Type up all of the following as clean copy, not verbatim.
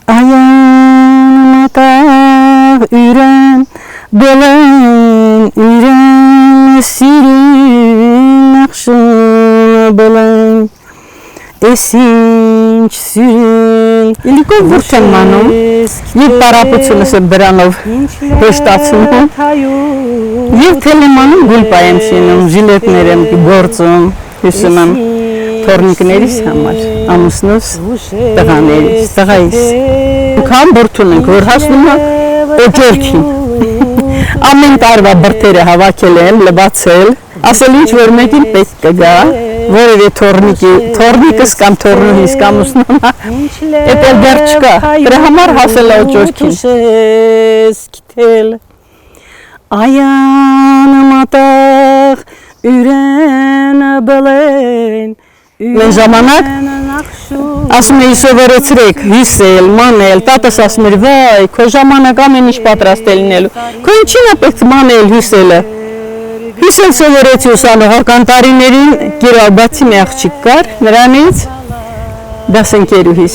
Ayan üren belen üren sirin akşam belen esinç sürün iliko vurtanmanım bir paraputsunası Branov hoştatsın bir telemanım gulpayım senin jiletlerim borcum hüsümüm tornikneris hamar amusnus tağaneris tağayis kam bortunun kurhasnuma ojerkin amen tarva bertere hava kelen lebatsel asıl hiç vermekin pekkaga Որևէ թորնիկս կամ թորնուհիս կամ ուսնոմա էտել դեռ չկա, դրա համար հասել է օջորքին Այան մատաղ ուրենը բլեն Մեն ժամանակ ասում էի սովորեցրեք հյուսել, մանել, տատս ասում էր վայ, քո ժամանակ ամեն ինչ պատրաստ է լինելու, քո ինչին է պետք մանել հյուսելը Հյուսել սովորեցի ուսանողական տարիներին Կիրովբացի մի աղջիկ կար, նրանից դասընկերուհիս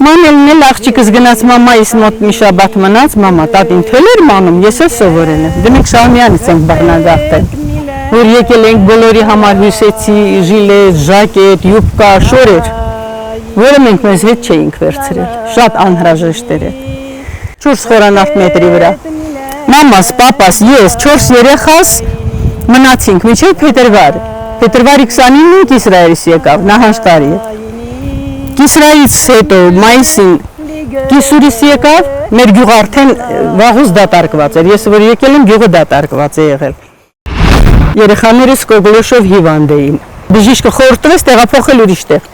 Մանելն էլ աղջիկս գնաց մամայիս մոտ մի շաբաթ մնաց, մամա տատին թել էր մանում, ես էլ սովորել եմ, դե մենք Շահումյանից ենք բռնադարձել, որ եկել ենք բոլորի համար հյուսեցի, ժիլետ, ժակետ, յուբկա, շորեր, որը մենք մեզ հետ չէինք վերցրել, շատ անհրաժեշտ էր 4 խորանարդ մետրի վրա Մամաս, պապաս, ես 4 երեխաս մնացինք մինչև փետրվար 29-ին Կիսրայից եկավ, նահանջ տարի Կիսրայից հետո մայիսին Կիսուրից եկավ, մեր գյուղը արդեն վաղուց դատարկված էր, ես որ եկել եմ գյուղը դատարկված է եղել Երեխաներս կոգլոշով հիվանդ էին, բժիշկը խորհրդվեց տեղափոխել ուրիշ տեղ,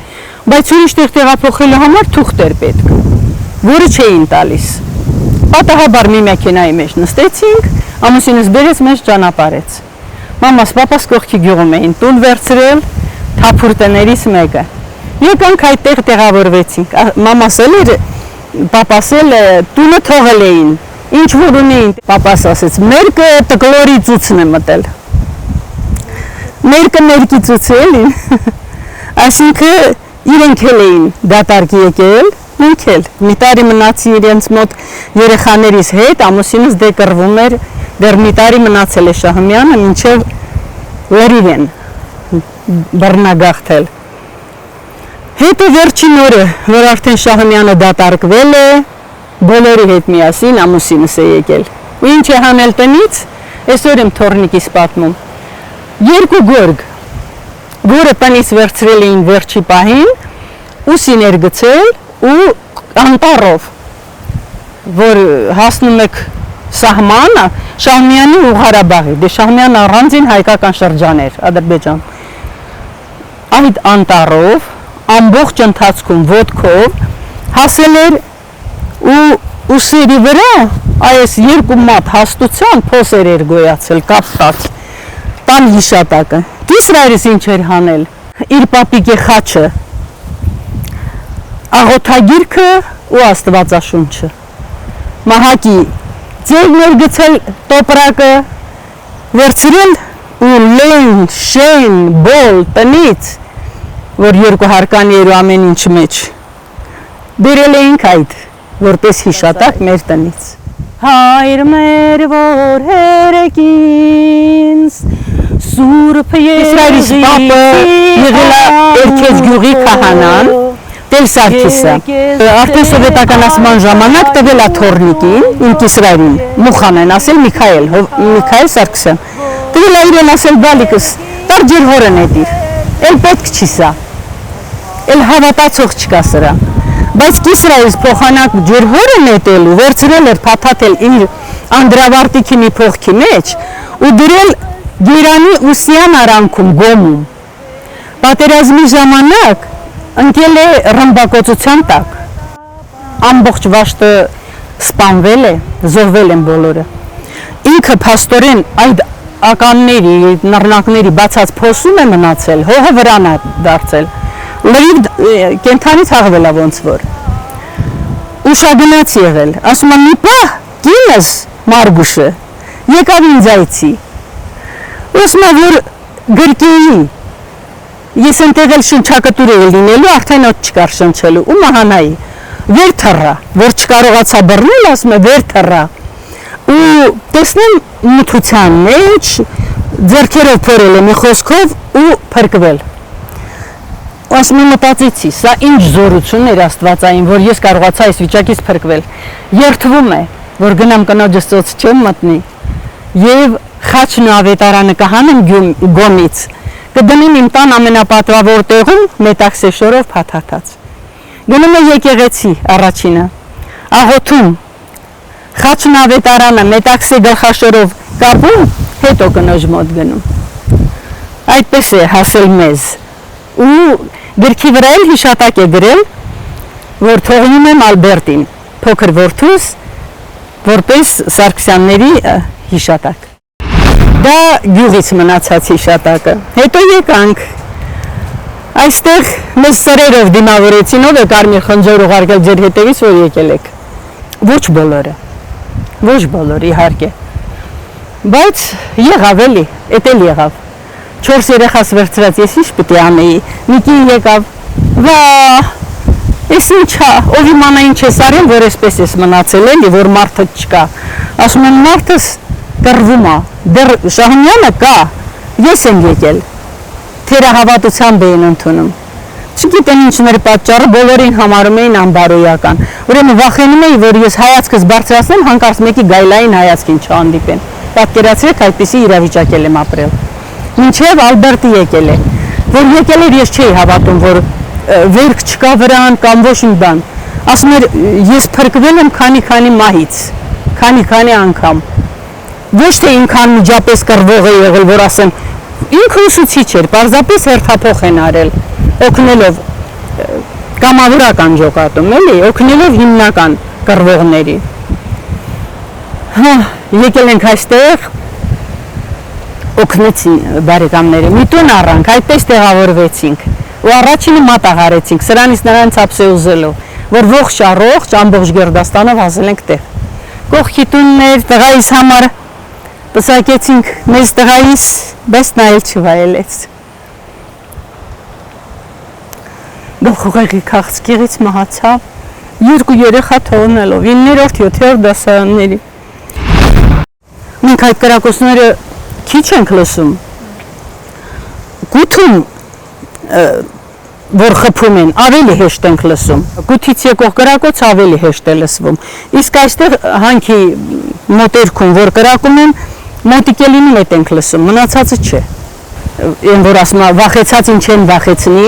բայց ուրիշ տեղ տեղափոխելու համար թուղթ էր պետք, որը չէին տալիս Պատահաբար մի մեքենայի մեջ նստեցինք, ամուսինս բերեց մեզ ճանապարհեց Մամաս, պապաս կողքի գյուղում էին, տուն վերցրել, թափուր տներից մեկը Եկանք այդտեղ տեղավորվեցինք, մամաս էլ էր, պապաս էլ տունը թողել էին, ինչ որ ունեին Պապաս ասեց, մերկը տկլորի ծուցն է մտել Մերկը մերկի ծուցը էլին Այսինքը իրենք էլ էին դատարկի եկել Մենք էլ, մի տարի մնացի իրենց մոտ երեխաներիս հետ, ամուսինս դե կռվում էր, դեռ մի տարի մնացել է Շահումյանը, մինչև լրիվ են բռնագաղթել։ Հետո վերջին օրը, որ արդեն Շահումյանը դատարկվել է, բոլորի հետ միասին ամուսինս է եկել։ Ու ինչ է հանել տնից, այսօր եմ թորնիկիս պատմում։ 2 գորգ, որը տնից վերցրել էին վերջի պահին, ուսին էր գցել ու անտառով, որ հասնում եք սահմանը, Շահումյանի ու Ղարաբաղի, դե Շահումյանը առանձին հայկական շրջան էր, Ադրբեջան։ Այդ անտառով, ամբողջ ընթացքում ոտքով հասել էր ու ուսերի վրա այս 2 մատ հաստության փոսեր էր գոյացել, կապտած, տան հիշատակը։ Կիսրայից ինչ էր հանել, իր պապիկի խաչը, աղոթագիրքը ու աստվածաշունչը Մահակի ձևն էր գցել տոպրակը վերցրել ու լեն, շեն, բոլ, տնից որ 2 հարկանի էր ու ամեն ինչ մեջ բերել էինք այդ որպես հիշատակ մեր տնից Հայր մեր որ հերեկինս Սուրբ Եղիս պապը եղել է Երգեզ գյուղի քահանան Տեր Սարգիսը, արդեն սովետականացման ժամանակ տվել է թորնիկին, իմ Կիսրայրին, Մուխան են ասել Միքայել Սարգսյան, տվել է իրեն ասել բալիկս, տար ջեր հորն է դիր, էլ պետք չի սա, էլ հավատացող չկա սրա, բայց Կիսրայից փոխանակ ջեր հորն է տելու, վերցրել էր փաթաթել իր անդրավարտիքի մի փողքի մեջ ու դրել Գերանի ուսյան արանքում գոմում, պատերազմի ժամանակ ընկել է ռմբակոծության տակ, ամբողջ վաշտը սպանվել է, զոհվել են բոլորը, ինքը փաստորեն այդ ականների, նռնակների բացած փոսում է մնացել, հողը վրան է դարձել, լրիվ կենթանի թաղվել է ոնց որ, ուշագնաց եղել, ասում է մի պահ կինս Մարգուշը եկավ ինձ այցի, ասում է որ գրկեի, Ես ընտեղ էլ շնչակտուր էի լինելու, արդեն ոտ չկար շնչելու ու մահանայի, վեր թռա, որ չկարողացա բռնել, ասում է վեր թռա։ Ու տեսնեմ մթության մեջ ձեռքերով փորել է մի խոսքով ու փրկվել։ Ասում եմ մտածեցի, սա ինչ զորություն էր աստվածային, որ ես կարողացա այս վիճակից փրկվել։ Երթվում է, որ գնամ կնոջս ծոց չեմ մտնի եւ խաչն ու ավետարանը կհանեմ գոմից, կդնեմ իմ տան ամենապատվավոր տեղում մետաքսե շորով փաթաթած։ Գնում է եկեղեցի առաջինը, աղոթում, խաչն ու ավետարանը մետաքսե գլխաշորով կապում, հետո կնոջ մոտ գնում։ Այդպես է հասել մեզ։ Ու գրքի վրա էլ հիշատակ է գրել, որ թողնում եմ Ալբերտին, փոքր որդուս, որպես Սարգսյանների հիշատակ։ Դա գյուղից մնացած հիշատակը։ Հետո եկանք, այստեղ մեզ սրերով դիմավորեցին, ով է կարմիր խնձոր ուղարկել ձեր հետևից, որ եկել եք։ Ոչ բոլորը, ոչ բոլորը իհարկե, բայց եղավ էլի, էդ էլ եղավ։ 4 երեխաս վերցրած ես ինչ պիտի անեի, մի կին եկավ, վա, ես ինչա, ով իմանա ինչ ես արել, որ այսպես ես մնացել էլի, որ մարդը չկա։ Ասում եմ մարդս կռվում է, դեռ Շահումյանը կա, ես եմ եկել, թերահավատությամբ էին ընդունում։ Չգիտեմ ինչն էր պատճառը, բոլորին համարում էին անբարոյական։ Ուրեմն վախենում էի, որ ես հայացքս բարձրացնեմ, հանկարծ մեկի գայլային հայացքին չհանդիպեն։ Պատկերացրեք, այդպիսի իրավիճակել եմ ապրել։ Մինչև Ալբերտը եկել է, որ եկել էր ես չէի հավատում, որ վերք չկա վրան կամ ոչ մի բան։ Ասում էր, ես փրկվել եմ քանի մահից, քանի անգամ։ Ոչ թե ինքան միջապես կռվող է եղել, որ ասեմ, ինքը ուսուցիչ էր, պարզապես հերթափոխ են արել, օգնելով կամավորական ջոկատում, էլի, օգնելով հիմնական կռվողների։ Եկել ենք այստեղ, օգնեցին բարեկամները, մի տուն առանք, այդպես տեղավորվեցինք ու առաջինը մատաղ արեցինք, սրանից նրանց ապսե ուզելով, որ ողջ առողջ ամբողջ Գերդաստանով հասել ենք տեղ։ Կողքի տուններ, տղայիս համար պսակեցինք մեզ տղայիս, բայց նա էլ չվայելեց։ Գլխուղեղի քաղցկեղից մահացավ, 2 երեխա թողնելով, 9-րդ, 7-րդ դասարանների։ Մենք այդ կրակոցները քիչ ենք լսում, գութում, որ խփում են, ավելի հեշտ ենք լսում, գութից եկող կրակոց ավելի հեշտ է լսվում, իսկ այստեղ հանքի մոտերքում, որ կրակում են, մոտիկելին մետ ենք լսում, մնացածը չէ, են որ ասում վախեցածին չեն վախեցնի,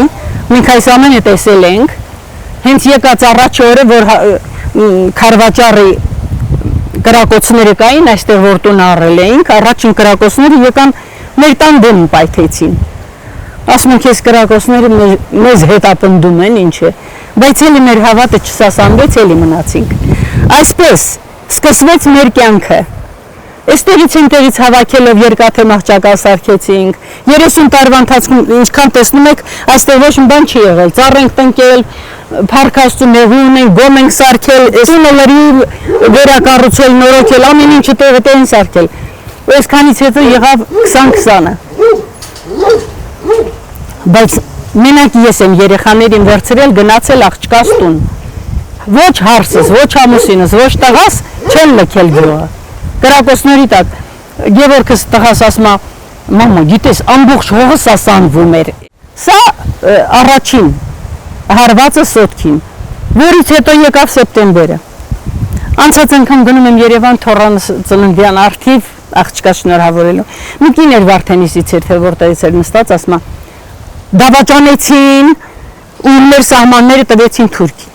մենք այս ամենը տեսել ենք, հենց եկած առաջ օրը, որ Քարվաճառի կրակոցները կային, այստեղ որ տուն առել էինք, առաջին կրակոցները եկան մեր տան դեմ պայթեցին։ Ասում ենք ես կրակոցները մեզ հետապնդում են, ինչ է, բայց էլի մեր հավատը չսասանվեց, էլի մնացինք։ Այսպես սկսվեց մեր կյանքը։ Այստեղից այնտեղից հավաքելով երկաթե մահճակալ սարքեցինք, 30 տարվա ընթացքում ինչքան տեսնում եք, այստեղ ոչ մի բան չի եղել, ծառ ենք տնկել, փառքաստու նեղուն ենք, գոմ ենք սարքել, տունը լրիվ վերակառուցել, նորոգել, ամեն ինչը տեղը տեղ են սարքել։ Ու այսքանից հետո եղավ 20-20-ը։ Բայց մենակ ես եմ երեխաներին վերցրել, գնացել աղջկաս տուն։ Ոչ հարսս, ոչ ամուսինս, ոչ տղաս չեն լքել գյուղը։ Կրակոցների տակ Գևորգս տղաս ասում է, մամա, գիտես, ամբողջ հողը սասանվում էր։ Սա առաջին հարվածը սոտքին, որից հետո եկավ սեպտեմբերը։ Անցած անգամ գնում եմ Երևան Թորանս ծննդյան արդիվ աղջկա շնորհավորելու։ Մի կին էր Վարդենիսից էր, թե որտեղից էր նստած, ասում է, դավաճանեցին ու մեր սահմանները տվեցին Թուրքին։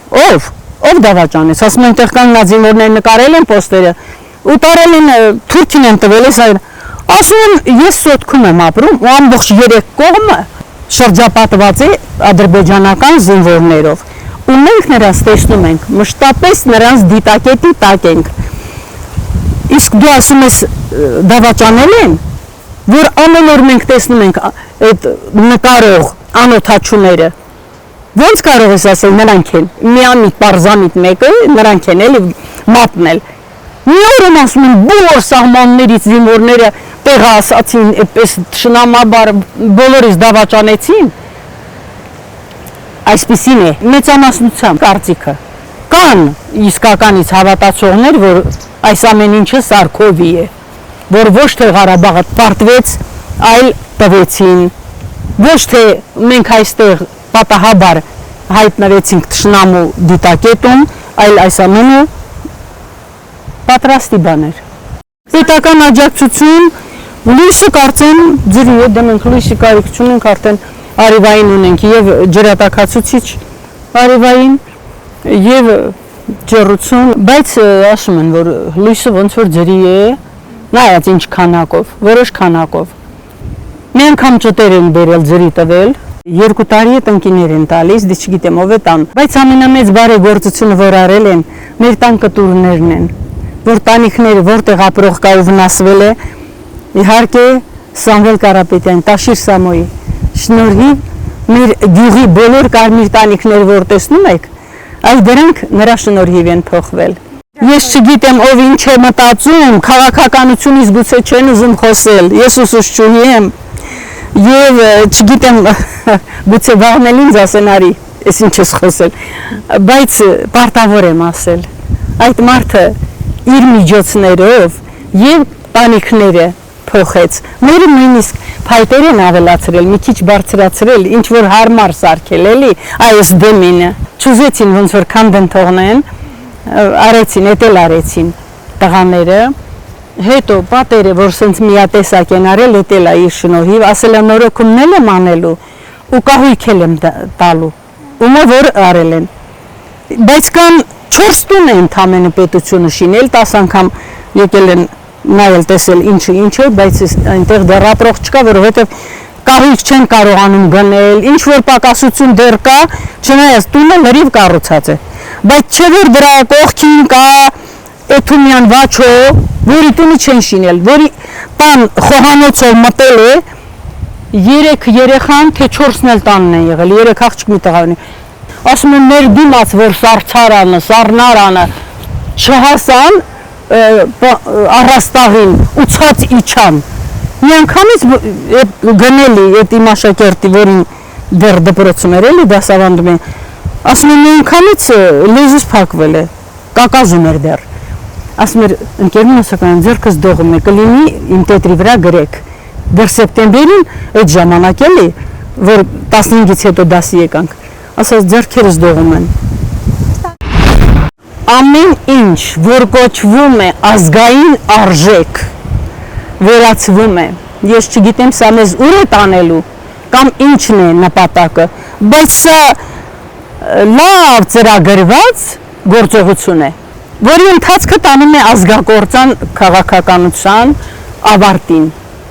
Ով դավաճանեց, ասում են, տեղ կան նազիմորներ նկարել են պոստերը, ու տարել են Թուրքին են տվել, ասում եմ, ես սոտքում եմ ապրում ու ամբողջ 3 կողմը շրջապատված է ադրբեջանական զինվորներով ու մենք նրանց տեսնում ենք, մշտապես նրանց դիտակետի տակ ենք, իսկ դու ասում ես դավաճանել են, որ ամեն օր մենք տեսնում ենք այդ նկարող անօթաչուները, ոնց կարող ես ասել նրանք են, միամիտ, պարզամիտ մեկը, նրանք են էլի մատնել, մի օրում ասում են բոլոր սահմաններից զինվորները տեղը ասացին, այդպես շնամաբար բոլորից դավաճանեցին, այսպիսին է մեծամասնությամբ կարծիքը, կան իսկականից հավատացողներ, որ այս ամեն ինչը Սարքովի է, որ ոչ թե Ղարաբաղը պարտվեց, այլ տվեցին, ոչ թե մենք այստեղ պատահաբար հայտնվեցինք թշնամու դիտակետում, այլ այս ամենը պատրաստի բաներ։ Պետական աջակցություն, լույսը կարծեմ ձրի է, դե մենք լույսի կարիք չունենք, արդեն արիվային ունենք եւ ջրատաքացուցիչ արիվային եւ ջեռուցում, բայց ասում են, որ լույսը ոնց որ ձրի է, նայած ինչ քանակով, որոշ քանակով։ Մի անգամ ճտեր են բերել ձրի տվել, 2 տարի է տնկիներ են տալիս, դե չգիտեմ ով է տան, բայց ամենամեծ բարեգործությունը որ արել են, մեր տան կտուրներն են, որ տանիքները որտեղ ապրող կա ու վնասվել է, իհարկե Սամվել Կարապետյան, Տաշիր Սամոյի շնորհիվ մեր գյուղի բոլոր կարմիր տանիքները որ տեսնում եք, այս դրանք նրա շնորհիվ են փոխվել։ Ես չգիտեմ ով ինչ է մտածում, քաղաքականությունից գուցե չեն ուզում խոսել, ես ուսուցչուհի եմ եւ չգիտեմ գուցե վաղնել ինձ ասեն արի, ես ինչ ես խոսել, բայց պարտավոր եմ ասել, այդ մարդը իր միջոցներով եւ տանիքները փոխեց, մերը նույնիսկ փայտեր են ավելացրել, մի քիչ բարձրացրել, ինչ որ հարմար սարքել էլի, այս դեմինը, չուզեցին ոնց որ քանդեն թողնեն, արեցին, էտել արեցին տղաները, հետո պատերը, որ սենց միատեսակ են արել, էտել է իր շնորհիվ, ասել եմ նորոգումն եմ անելու ու կահույքել եմ տալու, ումը որ արել են, բայց կան 4 տուն է ընդամենը պետությունը շինել, 10 անգամ եկել են նայել տեսել ինչը ինչ է, բայց այնտեղ դեռ ապրող չկա, որովհետև կահույք չեն կարողանում գնել, ինչ որ պակասություն դեռ կա, չնայած տունը լրիվ կառուցած է, բայց չէ որ դրա կողքին կա Էթումյան Վաչո, որի տունը չեն շինել, որի տան խոհանոցով մտել է 3 երեխան, թե 4-ն էլ տանն են եղել, 3 աղջիկ մի տղան, ասում են մեր դիմաց, որ Սարցարանը, Սառնարանը չհասան առաստաղին ու ցած իջան, մի անգամից գնելի այդ իմ աշակերտի, որին դեռ դպրոցում էր էլի դասավանդում են, ասում են մի անգամից լեզուս փակվել է, կակազում էր դեռ, ասում էր ընկերն ասական ձեռքս դողում է, կլինի իմ տետրի վրա գրեք, դեռ սեպտեմբերին այդ ժամանակ էլի, որ 15-ից հետո դասի եկանք, ասած ձեռքերս դողում են։ Ամեն ինչ, որ կոչվում է ազգային արժեք, վերացվում է, ես չգիտեմ սա մեզ ուր է տանելու, կամ ինչն է նպատակը, բայց սա լավ ծրագրված գործողություն է, որի ընթացքը տանում է ազգակործան քաղաքականության ավարտին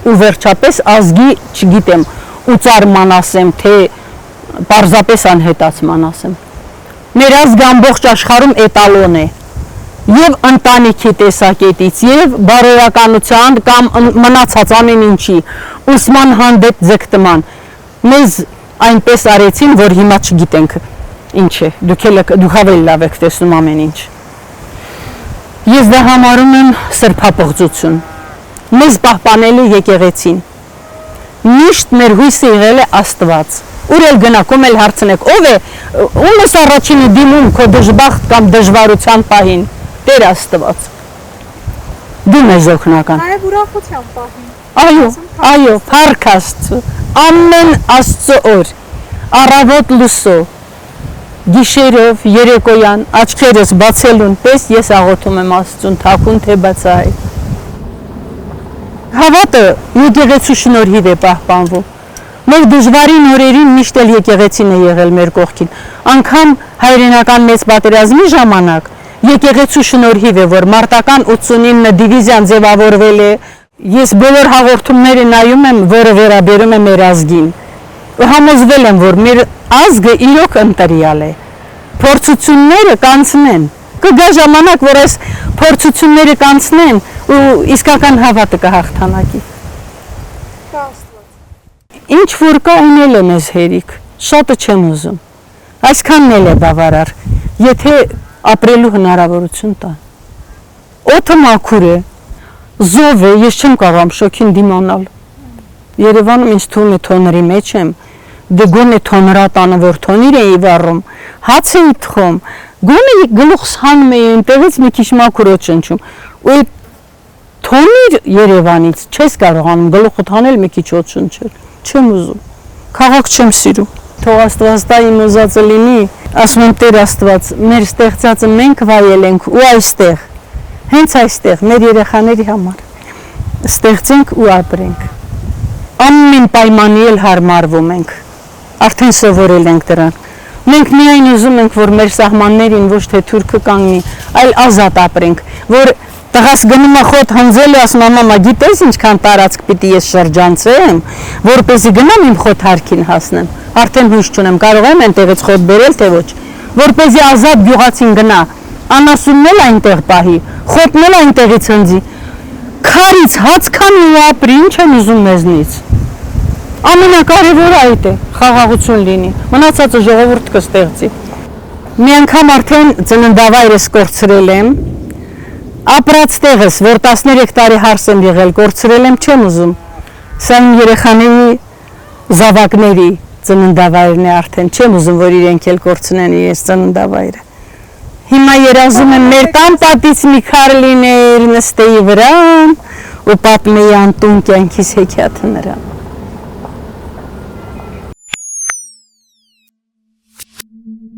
ու վերջապես ազգի, չգիտեմ, ուծարման ասեմ, թե պարզապես անհետացման ասեմ։ Մեր ազգը ամբողջ աշխարհում էտալոն է եւ ընտանիքի տեսակետից եւ բարոյականության կամ մնացած ամեն ինչի ուսման հանդեպ ձգտման մեզ այնպես արեցին, որ հիմա չգիտենք ինչ է, դուք ավելի լավ եք տեսնում ամեն ինչ։ Ես դա համարում եմ սրբապղծություն, մեզ պահպանելու եկեղեցին, միշտ մեր հույսը եղել է Աստված, ուր էլ գնաք, ում էլ հարցնեք, ով է, ում ես առաջինը դիմում քո դժբախտ կամ դժվարության պահին, Տեր Աստված, դու մեզ օգնական։ Նաև ուրախության պահին։ Այո, փառք Աստծո, ամեն Աստծո օր, առավոտ լուսո, գիշերով, երեկոյան, աչքերս բացելուն պես ես աղոթում եմ Աստծուն, թաքուն թե բացահայտ։ Հավատը եկեղեցու շնորհիվ է պահպանվում։ Մեր դժվարին օրերին միշտ էլ եկեղեցին է եղել մեր կողքին։ Անգամ հայրենական մեծ պատերազմի ժամանակ եկեղեցու շնորհիվ է, որ մարտական 89 դիվիզիան ձևավորվել է։ Ես բոլոր հաղորդումները նայում եմ, որը վերաբերում է մեր ազգին։ Համոզվել եմ, որ մեր ազգը իրոք ընտրյալ է։ Փորձությունները կանցնեն։ Կգա ժամանակ, որ այս փորձությունները կանցնեն ու իսկական հավատը կհաղթանակի։ Ինչ որ կա ունել է մեզ հերիք, շատը չեմ ուզում։ Այսքանն էլ է բավարար, եթե ապրելու հնարավորություն տան։ Օդը մաքուր է, զով է, ես չեմ կարող շոքին դիմանալ։ Երևանում ինձ թվում է թոնրի մեջ եմ, դե գոնե թոնրա տանը որ թոնիր էի վառում, հաց էի թխում, գոնե գլուխս հանում էի այնտեղից մի քիչ մաքուր ճնչում։ Ու թոնիր Երևանից չես կարողանում գլուխդ հանել մի քիչ ճնչել։ Չեմ ուզում։ Քաղաք չեմ սիրում։ Թող Աստված տա իմ ուզածը լինի, ասում եմ Տեր Աստված, մեր ստեղծածը մենք վայել ենք ու այստեղ, հենց այստեղ մեր երեխաների համար ստեղծենք ու ապրենք։ Ամեն պայմանի էլ հարմարվում ենք, արդեն սովորել ենք դրան։ Մենք միայն ուզում ենք, որ մեր սահմաններին ոչ թե թուրքը կանգնի, այլ ազատ ապրենք, որ տղաս գնում է խոտ հնձել ու ասում մամա գիտես ինչքան տարածք պիտի ես շրջանցեմ, որպեսզի գնամ իմ խոտ հարկին հասնեմ, արդեն հույս չունեմ, կարող եմ այնտեղից խոտ բերել թե ոչ, որպեսզի ազատ գյուղացին գնա, անասունն էլ այնտեղ պահի, խոտն էլ այնտեղից հնձի, քարից հաց քանի ու ապրի, ինչ եմ ուզում մեզնից։ Ամենակարևորը այդ է, խաղաղություն լինի, մնացածը ժողովուրդ կստեղծի։ Մի անգամ արդեն ծննդավայրս կորցրել եմ, ապրած տեղս, որ 13 տարի հարս եմ եղել, կորցրել եմ, չեմ ուզում։ Սա իմ երեխաների զավակների ծննդավայրն է արդեն, չեմ ուզում, որ իրենք էլ կորցնեն իրենց ծննդավայրը։ Հիմա երազում եմ մեր տան պատից մի քար լիներ, նստեի վրան ու պատմեի անտուն կյանքիս հեքիաթը նրան։